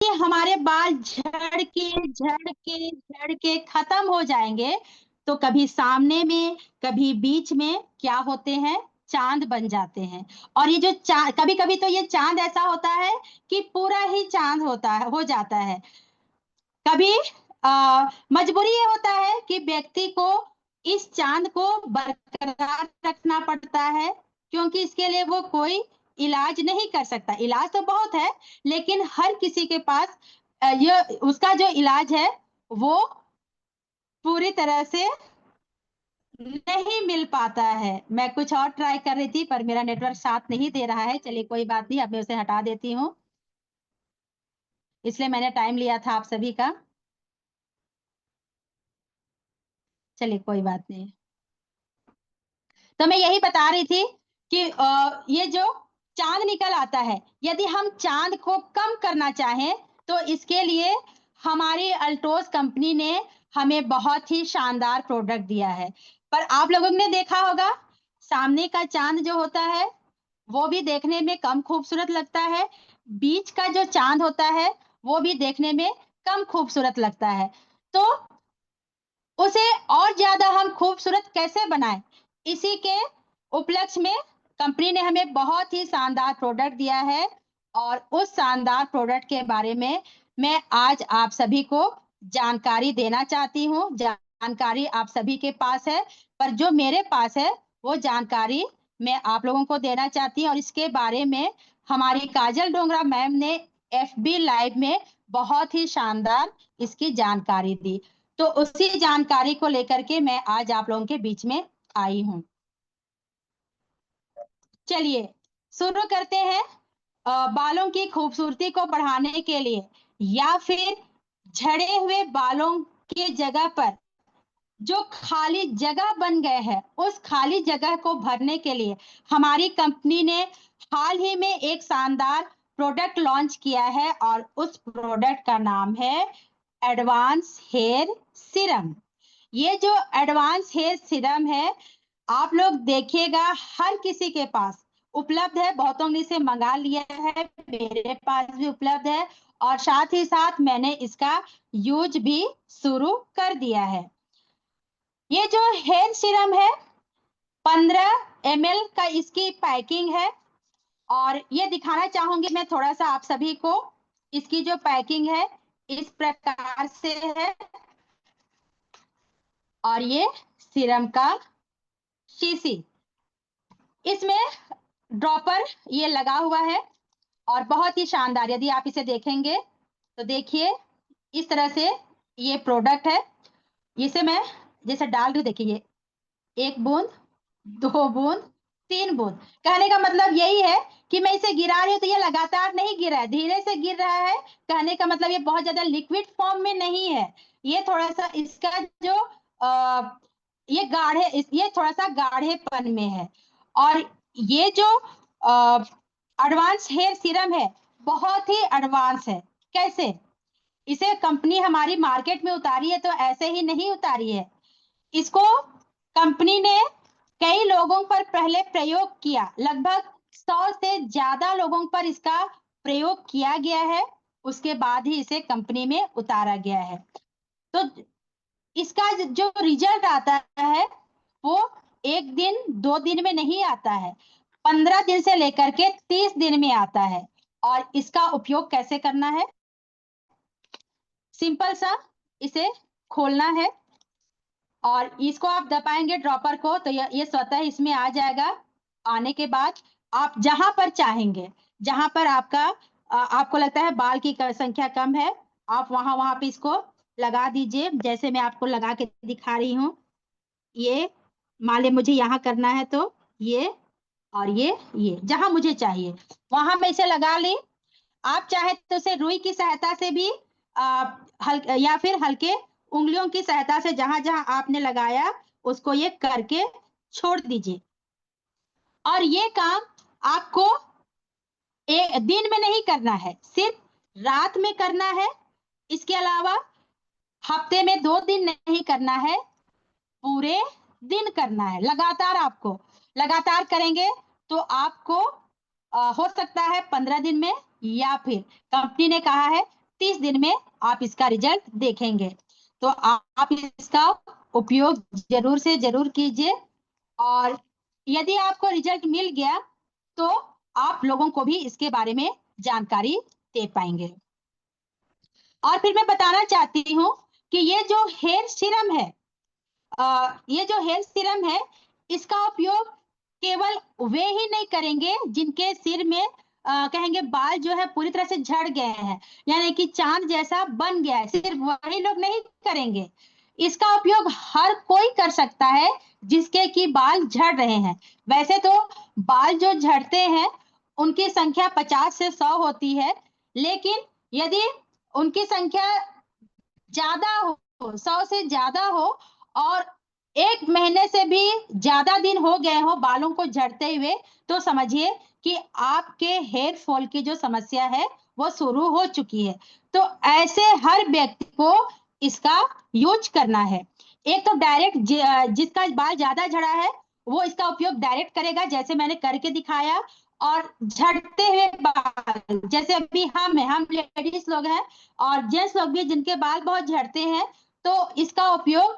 कि हमारे बाल झड़ के खत्म हो जाएंगे, तो कभी सामने में, कभी बीच में क्या होते हैं, चांद बन जाते हैं। और ये जो चांद, कभी कभी तो ये चांद ऐसा होता है कि पूरा ही चांद होता है, हो जाता है। कभी मजबूरी ये होता है कि व्यक्ति को इस चांद को बरकरार रखना पड़ता है, क्योंकि इसके लिए वो कोई इलाज नहीं कर सकता। इलाज तो बहुत है, लेकिन हर किसी के पास ये उसका जो इलाज है वो पूरी तरह से नहीं मिल पाता है। मैं कुछ और ट्राई कर रही थी पर मेरा नेटवर्क साथ नहीं दे रहा है। चलिए कोई बात नहीं, अब मैं उसे हटा देती हूँ, इसलिए मैंने टाइम लिया था आप सभी का। चलिए कोई बात नहीं। तो मैं यही बता रही थी कि ये जो चांद निकल आता है, यदि हम चांद को कम करना चाहें तो इसके लिए हमारी अल्टोस कंपनी ने हमें बहुत ही शानदार प्रोडक्ट दिया है। पर आप लोगों ने देखा होगा, सामने का चांद जो होता है वो भी देखने में कम खूबसूरत लगता है, बीच का जो चांद होता है वो भी देखने में कम खूबसूरत लगता है। तो उसे और ज्यादा हम खूबसूरत कैसे बनाएं, इसी के उपलक्ष्य में कंपनी ने हमें बहुत ही शानदार प्रोडक्ट दिया है। और उस शानदार प्रोडक्ट के बारे में मैं आज आप सभी को जानकारी देना चाहती हूँ। जानकारी आप सभी के पास है, पर जो मेरे पास है वो जानकारी मैं आप लोगों को देना चाहती हूँ। और इसके बारे में हमारी काजल डोंगरा मैम ने एफबी लाइव में बहुत ही शानदार इसकी जानकारी दी। तो उसी जानकारी को लेकर के मैं आज आप लोगों के बीच में आई हूँ। चलिए शुरू करते हैं। बालों की खूबसूरती को बढ़ाने के लिए या फिर झड़े हुए बालों की जगह पर जो खाली जगह बन गए हैं, उस खाली जगह को भरने के लिए हमारी कंपनी ने हाल ही में एक शानदार प्रोडक्ट लॉन्च किया है, और उस प्रोडक्ट का नाम है एडवांस हेयर सीरम। ये जो एडवांस हेयर सीरम है, आप लोग देखिएगा हर किसी के पास उपलब्ध है। बहुतों ने इसे मंगा लिया है, मेरे पास भी उपलब्ध है, और साथ ही साथ मैंने इसका यूज भी शुरू कर दिया है। ये जो हेयर सीरम है 15 ml का इसकी पैकिंग है। और ये दिखाना चाहूंगी मैं थोड़ा सा आप सभी को, इसकी जो पैकिंग है इस प्रकार से है। और ये सीरम का शीशी, इसमें ड्रॉपर ये लगा हुआ है, और बहुत ही शानदार, यदि आप इसे देखेंगे तो देखिए इस तरह से ये प्रोडक्ट है। इसे मैं जैसे डाल रही हूँ, देखिए 1 बूंद, 2 बूंद, 3 बूंद। कहने का मतलब यही है कि मैं इसे गिरा रही हूँ तो ये लगातार नहीं गिर रहा है, धीरे से गिर रहा है। कहने का मतलब ये बहुत ज्यादा लिक्विड फॉर्म में नहीं है। ये थोड़ा सा इसका जो ये थोड़ा सा गाढ़ेपन में है। और ये जो एडवांस हेयर सीरम है बहुत ही एडवांस है। कैसे इसे कंपनी हमारी मार्केट में उतारी है, तो ऐसे ही नहीं उतारी है। इसको कंपनी ने कई लोगों पर पहले प्रयोग किया, लगभग 100 से ज्यादा लोगों पर इसका प्रयोग किया गया है, उसके बाद ही इसे कंपनी में उतारा गया है। तो इसका जो रिजल्ट आता है वो 1 दिन 2 दिन में नहीं आता है, 15 दिन से लेकर के 30 दिन में आता है। और इसका उपयोग कैसे करना है, सिंपल सा, इसे खोलना है और इसको आप दबाएंगे ड्रॉपर को तो ये स्वतः इसमें आ जाएगा। आने के बाद आप जहां पर चाहेंगे, जहां पर आपको लगता है बाल की संख्या कम है, आप वहां वहां पे इसको लगा दीजिए, जैसे मैं आपको लगा के दिखा रही हूँ। ये मान ले मुझे यहाँ करना है तो ये, और ये जहां मुझे चाहिए वहां मैं इसे लगा ली। आप चाहे तो उसे रुई की सहायता से भी या फिर हल्के उंगलियों की सहायता से जहां जहां आपने लगाया उसको ये करके छोड़ दीजिए। और ये काम आपको दिन में नहीं करना है, सिर्फ रात में करना है। इसके अलावा हफ्ते में 2 दिन नहीं करना है, पूरे दिन करना है। लगातार आपको लगातार करेंगे तो आपको हो सकता है 15 दिन में, या फिर कंपनी ने कहा है 30 दिन में आप इसका रिजल्ट देखेंगे। तो आप इसका उपयोग जरूर से जरूर कीजिए, और यदि आपको रिजल्ट मिल गया तो आप लोगों को भी इसके बारे में जानकारी दे पाएंगे। और फिर मैं बताना चाहती हूँ कि ये जो हेयर सीरम है, ये जो हेयर सीरम है, इसका उपयोग केवल वे ही नहीं करेंगे जिनके सिर में कहेंगे बाल जो है पूरी तरह से झड़ गए हैं, यानी कि चांद जैसा बन गया है, सिर्फ वही लोग नहीं करेंगे। इसका उपयोग हर कोई कर सकता है जिसके कि बाल झड़ रहे हैं। वैसे तो बाल जो झड़ते हैं उनकी संख्या 50 से 100 होती है, लेकिन यदि उनकी संख्या ज्यादा हो, 100 से ज्यादा हो, और 1 महीने से भी ज्यादा दिन हो गए हो बालों को झड़ते हुए, तो समझिए कि आपके हेयर फॉल की जो समस्या है वो शुरू हो चुकी है। तो ऐसे हर व्यक्ति को इसका यूज करना है। एक तो डायरेक्ट जिसका बाल ज्यादा झड़ा है वो इसका उपयोग डायरेक्ट करेगा, जैसे मैंने करके दिखाया। और झड़ते हुए बाल, जैसे अभी हम लेडीज लोग हैं और जेंट्स लोग भी जिनके बाल बहुत झड़ते हैं, तो इसका उपयोग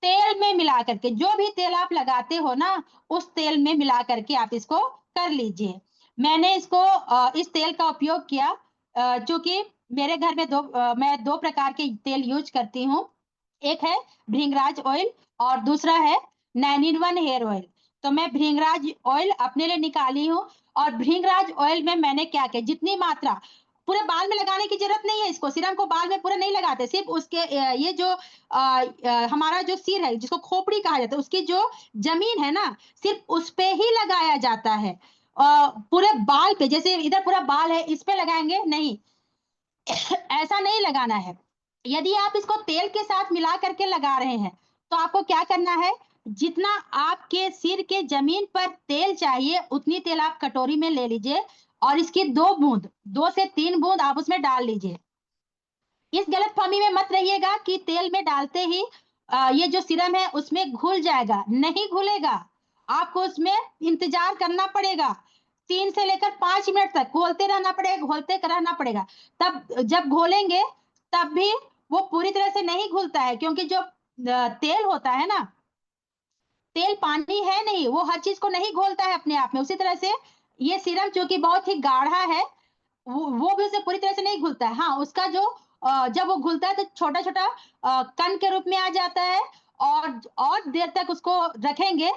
तेल में मिला करके, जो भी तेल आप लगाते हो ना, उस तेल में मिला करके आप इसको कर लीजिए। मैंने इसको इस तेल का उपयोग किया, चूंकि मेरे घर में मैं 2 प्रकार के तेल यूज करती हूँ। एक है भृंगराज ऑयल और दूसरा है 9 in 1 हेयर ऑयल। तो मैं भृंगराज ऑयल अपने लिए निकाली हूँ, और भृंगराज ऑयल में मैंने क्या किया, जितनी मात्रा, पूरे बाल में लगाने की जरूरत नहीं है, इसको सीरम को बाल में पूरा नहीं लगाते, सिर्फ उसके ये जो हमारा जो सिर है जिसको खोपड़ी कहा जाता है, उसकी जो जमीन है ना, सिर्फ उस पे ही लगाया जाता है। पूरे बाल पे, जैसे इधर पूरा बाल है इस पे लगाएंगे नहीं, ऐसा नहीं लगाना है। यदि आप इसको तेल के साथ मिला करके लगा रहे हैं, तो आपको क्या करना है, जितना आपके सिर के जमीन पर तेल चाहिए उतनी तेल आप कटोरी में ले लीजिए, और इसकी 2 से 3 बूंद आप उसमें डाल लीजिए। इस गलतफहमी में मत रहिएगा कि तेल में डालते ही ये जो सीरम है उसमें घुल जाएगा, नहीं घुलेगा। आपको उसमें इंतजार करना पड़ेगा, 3 से लेकर 5 मिनट तक घोलते रहना पड़ेगा, घोलते रहना पड़ेगा। तब जब घोलेंगे तब भी वो पूरी तरह से नहीं घुलता है, क्योंकि जो तेल होता है ना, तेल पानी है नहीं, वो हर चीज को नहीं घोलता है अपने आप में। उसी तरह से ये सीरम जो कि बहुत ही गाढ़ा है, वो भी उसे पूरी तरह से नहीं घुलता है। हाँ, उसका जो जब वो घुलता है तो छोटा-छोटा कण के रूप में आ जाता है, और देर तक उसको रखेंगे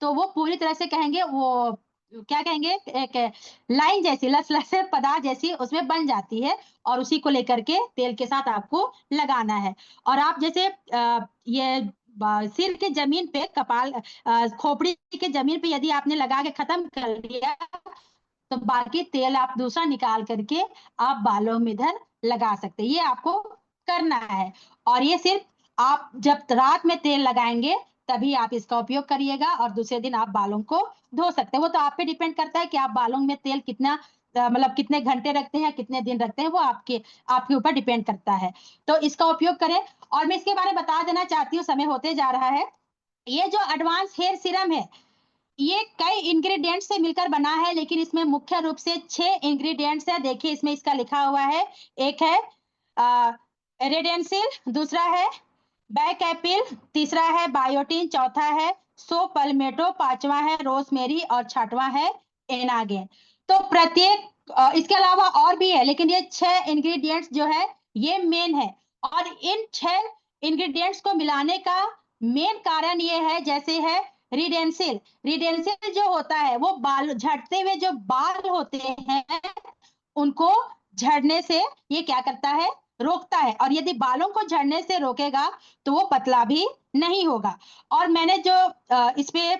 तो वो पूरी तरह से कहेंगे वो क्या कहेंगे, एक लाइन जैसी, लसलसे पदार्थ जैसी उसमें बन जाती है, और उसी को लेकर के तेल के साथ आपको लगाना है। और आप जैसे ये सिर के जमीन पे, खोपड़ी के जमीन पे यदि आपने लगा के खत्म कर लिया, तो बाकी तेल आप दूसरा निकाल करके आप बालों में इधर लगा सकते हैं। ये आपको करना है, और ये सिर्फ आप जब रात में तेल लगाएंगे तभी आप इसका उपयोग करिएगा, और दूसरे दिन आप बालों को धो सकते हैं। वो तो आप पे डिपेंड करता है कि आप बालों में तेल कितना मतलब कितने घंटे रखते हैं, कितने दिन रखते हैं, वो आपके आपके ऊपर डिपेंड करता है। तो इसका उपयोग करें। और मैं इसके बारे में बता देना चाहती हूँ, समय होते जा रहा है। ये जो एडवांस हेयर सीरम है, ये कई इंग्रेडिएंट्स से मिलकर बना है, लेकिन इसमें मुख्य रूप से 6 इंग्रेडिएंट्स है। देखिए इसमें इसका लिखा हुआ है। एक है रेडेंसिल, दूसरा है बैक एपिल, तीसरा है बायोटिन, चौथा है सो पल्मेटो, पांचवा है रोजमेरी, और छठवां है एनागेन। तो प्रत्येक इसके अलावा और भी है, लेकिन ये 6 इंग्रेडिएंट्स जो है ये मेन है। और इन 6 इंग्रेडिएंट्स को मिलाने का मेन कारण ये है, जैसे है रिडेंसिल। रिडेंसिल जो होता है वो बाल झड़ते हुए जो बाल होते हैं उनको झड़ने से ये क्या करता है, रोकता है। और यदि बालों को झड़ने से रोकेगा तो वो पतला भी नहीं होगा। और मैंने जो इस पे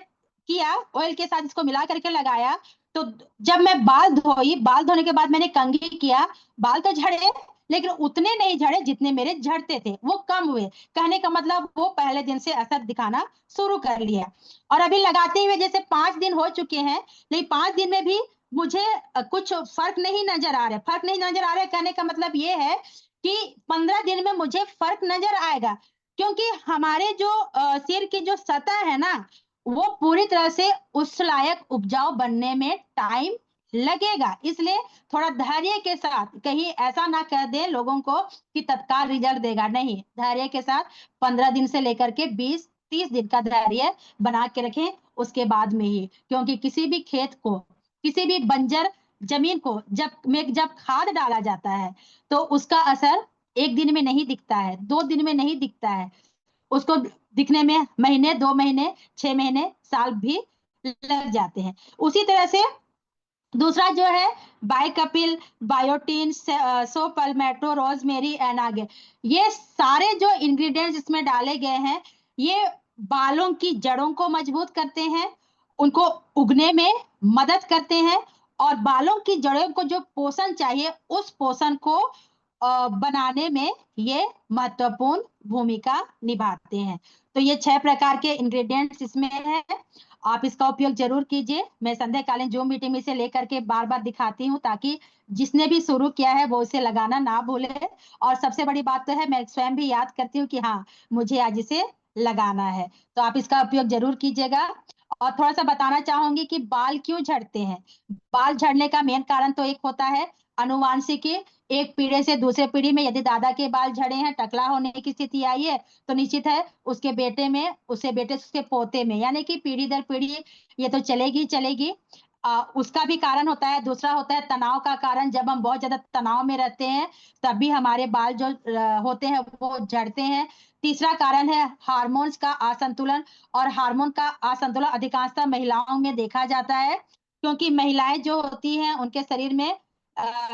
किया, ऑयल के साथ इसको मिला करके लगाया, तो जब मैं बाल धोई, बाल धोने के बाद मैंने कंघी किया, बाल तो झड़े लेकिन उतने नहीं झड़े जितने मेरे झड़ते थे, वो कम हुए। कहने का मतलब वो पहले दिन से असर दिखाना शुरू कर लिया। और अभी लगाते हुए जैसे 5 दिन हो चुके हैं, लेकिन 5 दिन में भी मुझे कुछ फर्क नहीं नजर आ रहा है। फर्क नहीं नजर आ रहा है कहने का मतलब ये है कि 15 दिन में मुझे फर्क नजर आएगा, क्योंकि हमारे जो सिर की जो सतह है ना, वो पूरी तरह से उस लायक उपजाऊ बनने में टाइम लगेगा, इसलिए थोड़ा धैर्य के साथ, कहीं ऐसा ना कह दें लोगों को कि तत्काल रिजल्ट देगा, नहीं, धैर्य के साथ 15 दिन से लेकर के 20-30 दिन का धैर्य बना के रखें, उसके बाद में ही, क्योंकि किसी भी खेत को, किसी भी बंजर जमीन को जब खाद डाला जाता है, तो उसका असर 1 दिन में नहीं दिखता है, 2 दिन में नहीं दिखता है, उसको दिखने में महीने, 2 महीने, 6 महीने, साल भी लग जाते हैं। उसी तरह से दूसरा जो है बाइकपिल, बायोटिन, सो पल्मेटो, रोज़मेरी, एनागे, ये सारे जो इंग्रीडिएंट्स इसमें डाले गए हैं, ये बालों की जड़ों को मजबूत करते हैं, उनको उगने में मदद करते हैं और बालों की जड़ों को जो पोषण चाहिए, उस पोषण को बनाने में ये महत्वपूर्ण भूमिका निभाते हैं। तो ये 6 प्रकार के इंग्रीडिएंट्स इसमें हैं। आप इसका उपयोग ज़रूर कीजिए। मैं संध्याकालीन ज़ूम मीटिंग में इसे लेकर के बार-बार दिखाती हूँ ताकि जिसने भी शुरू किया है वो इसे लगाना ना भूले और सबसे बड़ी बात तो है मैं स्वयं भी याद करती हूँ कि हाँ, मुझे आज इसे लगाना है। तो आप इसका उपयोग ज़रूर कीजिएगा और थोड़ा-सा बताना चाहूँगी कि बाल क्यों झड़ते हैं? बाल झड़ने का मेन कारण तो एक होता है आनुवांशिकी, एक पीढ़ी से दूसरे पीढ़ी में यदि दादा के बाल झड़े हैं, टकला होने की स्थिति आई है, तो निश्चित है उसके बेटे में, उसके बेटे से उसके पोते में, यानी कि पीढ़ी दर पीढ़ी ये तो चलेगी ही चलेगी। उसका भी कारण होता है, दूसरा होता है तनाव का कारण, जब हम बहुत ज़्यादा तनाव में रहते हैं, तब भी हमारे बाल जो होते हैं वो झड़ते हैं। तीसरा कारण है हार्मोन्स का असंतुलन और हार्मोन का असंतुलन अधिकांशतः महिलाओं में देखा जाता है, क्योंकि महिलाएँ जो होती हैं उनके शरीर में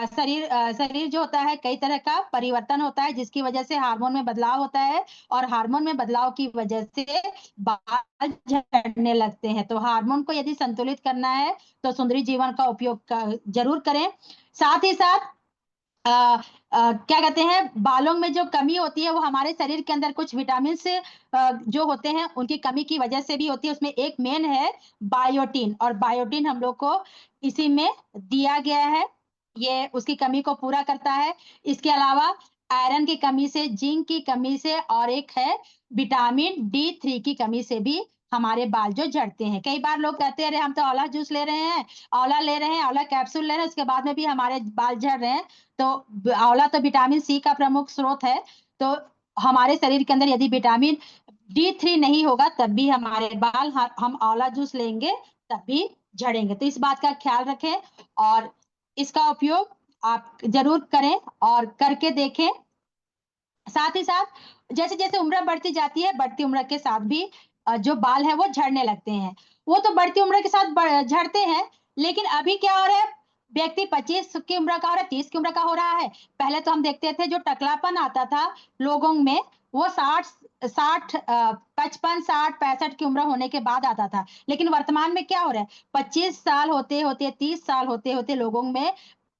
शरीर जो होता है कई तरह का परिवर्तन होता है जिसकी वजह से हार्मोन में बदलाव होता है और हार्मोन में बदलाव की वजह से बाल झड़ने लगते हैं। तो हार्मोन को यदि संतुलित करना है तो सुंदरी जीवन का उपयोग ज़रूर करें। साथ ही साथ अ क्या कहते हैं बालों में जो कमी होती है वो हमारे शरीर के अंदर कुछ विटामिन से जो होते हैं उनकी कमी की वजह से भी होती है। उसमें एक मेन है बायोटिन और बायोटिन हम लोग को इसी में दिया गया है। ये उसकी कमी को पूरा करता है। इसके अलावा आयरन की कमी से, जिंक की कमी से और एक है विटामिन डी3 की कमी से भी हमारे बाल जो झड़ते हैं। कई बार लोग कहते हैं अरे हम तो आंवला जूस ले रहे हैं, आंवला ले रहे हैं, आंवला कैप्सूल ले रहे हैं, उसके बाद में भी हमारे बाल झड़ रहे हैं। तो आंवला तो विटामिन सी का प्रमुख स्रोत है, तो हमारे शरीर के अंदर यदि विटामिन डी3 नहीं होगा तब भी हमारे बाल हम आंवला जूस लेंगे तब भी झड़ेंगे। तो इस बात का ख्याल रखें और इसका उपयोग आप ज़रूर करें और करके देखें। साथ ही साथ जैसे-जैसे उम्र बढ़ती जाती है, बढ़ती उम्र के साथ भी जो बाल हैं वो झड़ने लगते हैं। वो तो बढ़ती उम्र के साथ झड़ते हैं, लेकिन अभी क्या हो रहा है, व्यक्ति 25 की उम्र का हो रहा है, 30 की उम्र का हो रहा है। पहले तो हम देखते थे जो टकलापन आता था लोगों में, वो 55, 60, 65 की उम्र होने के बाद आता था। लेकिन वर्तमान में क्या हो रहा है, 25 साल होते-होते, 30 साल होते-होते लोगों में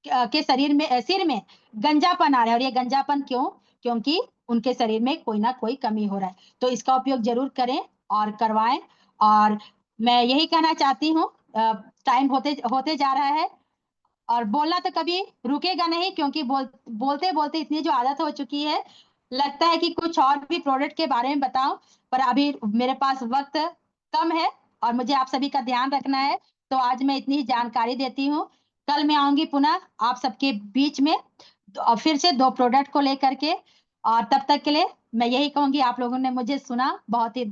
के शरीर में सिर में गंजापन आ रहा है और ये गंजापन क्यों? क्योंकि उनके शरीर में कोई ना कोई कमी हो रहा है। तो इसका उपयोग ज़रूर करें और करवाएँ और मैं यही कहना चाहती हूँ टाइम होते होते जा रहा है और बोलना तो कभी रुकेगा नहीं क्योंकि बोलते-बोलते इतनी जो आदत हो चुकी है, लगता है कि कुछ और भी प्रोडक्ट के बारे में बताऊँ, पर अभी मेरे पास वक़्त कम है और मुझे आप सभी का ध्यान रखना है, तो आज मैं इतनी ही जानकारी देती हूँ। कल मैं आऊँगी पुनः आप सबके बीच में फिर से 2 प्रोडक्ट को लेकर के और तब तक के लिए मैं यही कहूँगी आप लोगों ने मुझे सुना, बहुत ही